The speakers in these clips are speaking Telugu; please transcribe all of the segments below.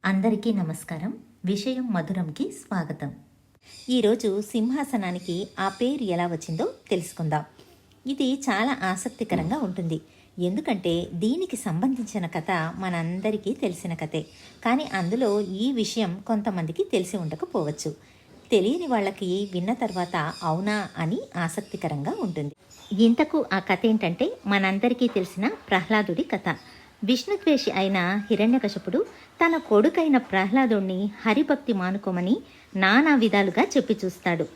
అందరికీ నమస్కారం. విషయం మధురంకి స్వాగతం. ఈరోజు సింహాసనానికి ఆ పేరు ఎలా వచ్చిందో తెలుసుకుందాం. ఇది చాలా ఆసక్తికరంగా ఉంటుంది. ఎందుకంటే దీనికి సంబంధించిన కథ మనందరికీ తెలిసిన కథే. కానీ అందులో ఈ విషయం కొంతమందికి తెలిసి ఉండకపోవచ్చు. తెలియని వాళ్ళకి విన్న తర్వాత అవునా అని ఆసక్తికరంగా ఉంటుంది. ఇంతకు ఆ కథ ఏంటంటే మనందరికీ తెలిసిన ప్రహ్లాదుడి కథ. విష్ణుద్వేషి అయిన హిరణ్యకశపుడు తన కొడుకైన ప్రహ్లాదుణ్ణి హరిభక్తి మానుకోమని నానా విధాలుగా చెప్పి చూస్తాడు.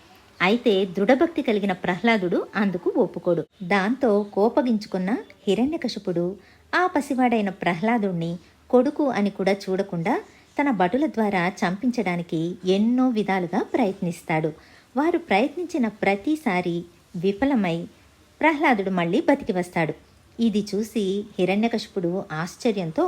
అయితే దృఢభక్తి కలిగిన ప్రహ్లాదుడు అందుకు ఒప్పుకోడు. దాంతో కోపగించుకున్న హిరణ్యకశపుడు ఆ పసివాడైన ప్రహ్లాదుణ్ణి కొడుకు అని కూడా చూడకుండా తన భటుల ద్వారా చంపించడానికి ఎన్నో విధాలుగా ప్రయత్నిస్తాడు. వారు ప్రయత్నించిన ప్రతిసారి విఫలమై ప్రహ్లాదుడు మళ్ళీ బతికి వస్తాడు. ఇది చూసి హిరణ్యకశిపుడు ఆశ్చర్యంతో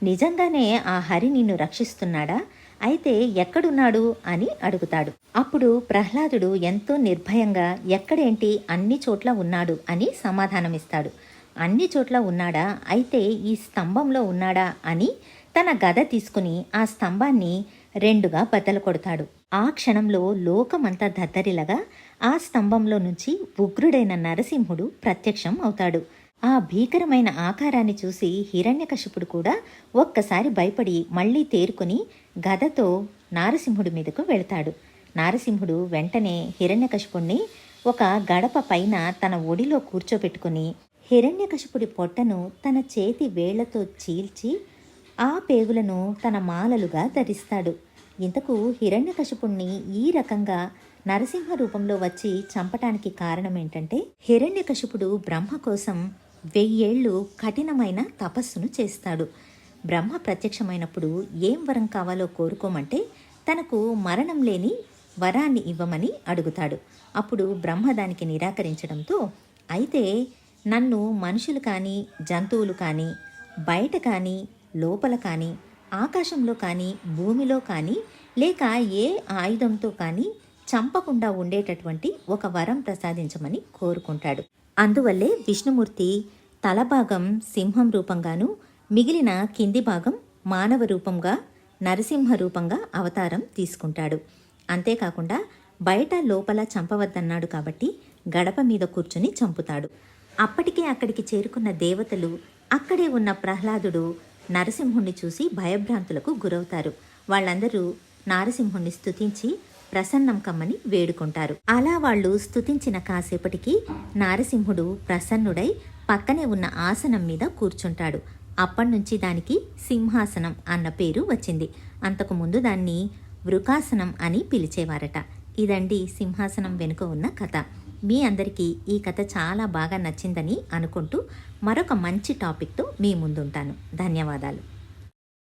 నిజంగానే ఆ హరి నిన్ను రక్షిస్తున్నాడా? అయితే ఎక్కడున్నాడు అని అడుగుతాడు. అప్పుడు ప్రహ్లాదుడు ఎంతో నిర్భయంగా ఎక్కడేంటి అన్ని చోట్ల ఉన్నాడు అని సమాధానమిస్తాడు. అన్ని చోట్ల ఉన్నాడా? అయితే ఈ స్తంభంలో ఉన్నాడా అని తన గద తీసుకుని ఆ స్తంభాన్ని రెండుగా బద్దలు కొడతాడు. ఆ క్షణంలో లోకమంతా దద్దరిలగా ఆ స్తంభంలో నుంచి ఉగ్రుడైన నరసింహుడు ప్రత్యక్షం అవుతాడు. ఆ భీకరమైన ఆకారాన్ని చూసి హిరణ్యకశిపుడు కూడా ఒక్కసారి భయపడి మళ్ళీ తేరుకుని గదతో నారసింహుడి మీదకు వెళతాడు. నారసింహుడు వెంటనే హిరణ్యకశిపుణ్ణి ఒక గడప పైన తన ఒడిలో కూర్చోబెట్టుకుని హిరణ్యకశిపుడి పొట్టను తన చేతి వేళ్లతో చీల్చి ఆ పేగులను తన మాలలుగా ధరిస్తాడు. ఇంతకు హిరణ్యకశిపుణ్ణి ఈ రకంగా నరసింహ రూపంలో వచ్చి చంపటానికి కారణం ఏంటంటే హిరణ్యకశిపుడు బ్రహ్మ కోసం 1000 ఏళ్ళు కఠినమైన తపస్సును చేస్తాడు. బ్రహ్మ ప్రత్యక్షమైనప్పుడు ఏం వరం కావాలో కోరుకోమంటే తనకు మరణం లేని వరాన్ని ఇవ్వమని అడుగుతాడు. అప్పుడు బ్రహ్మ దానికి నిరాకరించడంతో అయితే నన్ను మనుషులు కానీ జంతువులు కానీ బయట కానీ లోపల కానీ ఆకాశంలో కానీ భూమిలో కానీ లేక ఏ ఆయుధంతో కానీ చంపకుండా ఉండేటటువంటి ఒక వరం ప్రసాదించమని కోరుకుంటాడు. అందువల్లే విష్ణుమూర్తి తలభాగం సింహం రూపంగాను మిగిలిన కింది భాగం మానవ రూపంగా నరసింహ రూపంగా అవతారం తీసుకుంటాడు. అంతేకాకుండా బయట లోపల చంపవద్దన్నాడు కాబట్టి గడప మీద కూర్చుని చంపుతాడు. అప్పటికే అక్కడికి చేరుకున్న దేవతలు అక్కడే ఉన్న ప్రహ్లాదుడు నరసింహుణ్ణి చూసి భయభ్రాంతులకు గురవుతారు. వాళ్ళందరూ నారసింహుణ్ణి స్తుతించి ప్రసన్నం కమ్మని వేడుకుంటారు. అలా వాళ్ళు స్తుతించిన కాసేపటికి నారసింహుడు ప్రసన్నుడై పక్కనే ఉన్న ఆసనం మీద కూర్చుంటాడు. అప్పటినుంచి దానికి సింహాసనం అన్న పేరు వచ్చింది. అంతకుముందు దాన్ని వృకాసనం అని పిలిచేవారట. ఇదండి సింహాసనం వెనుక ఉన్న కథ. మీ అందరికీ ఈ కథ చాలా బాగా నచ్చిందని అనుకుంటూ మరొక మంచి టాపిక్తో మీ ముందుంటాను. ధన్యవాదాలు.